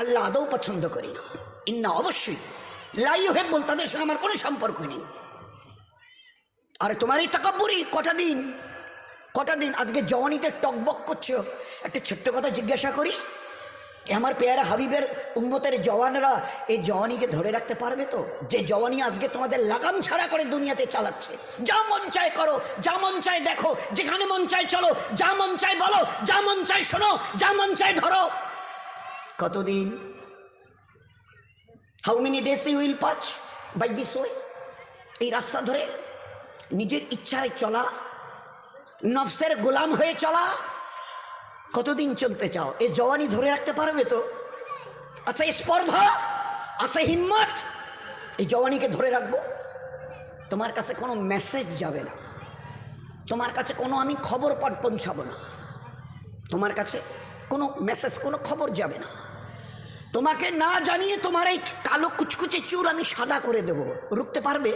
আল্লাহ আদৌ পছন্দ করি না। ইন্না অবশ্যই লা ইউহিব্বুন, তাদের সঙ্গে আমার কোনো সম্পর্ক নেই। আরে তোমার এই তাকাব্বুরি কটা দিন আজকে জওয়ানিতে টকবক করছো। একটা ছোট্ট কথা জিজ্ঞাসা করি, আমার পেয়ারা হাবিবের উম্মতের জওয়ানরা এই জওয়ানিকে ধরে রাখতে পারবে তো? যে জওয়ানি আজকে তোমাদের লাগাম ছাড়া করে দুনিয়াতে চালাচ্ছে। যা মন চায় করো, যা মন চায় দেখো, যেখানে মন চায় চলো, যা মন চায় বলো, যা মন চায় শোনো, যা মন চায় ধরো। কতদিন? How many days you will pass by this way? এই রাস্তা ধরে নিজের ইচ্ছায় চলা, নফসের গোলাম হয়ে চলা, কতদিন চলতে চাও? এই জওয়ানি ধরে রাখতে পারবে তো? আচ্ছা স্পর্ধা, আচ্ছা হিম্মত, এই জওয়ানিকে ধরে রাখবো? তোমার কাছে কোনো মেসেজ যাবে না, তোমার কাছে কোনো আমি খবর পৌঁছাবো না, তোমার কাছে কোনো মেসেজ, কোনো খবর যাবে না। তোমাকে না জানিয়ে তোমার এই কালো কুচকুচে চুল আমি সাদা করে দেব, রুখতে পারবে?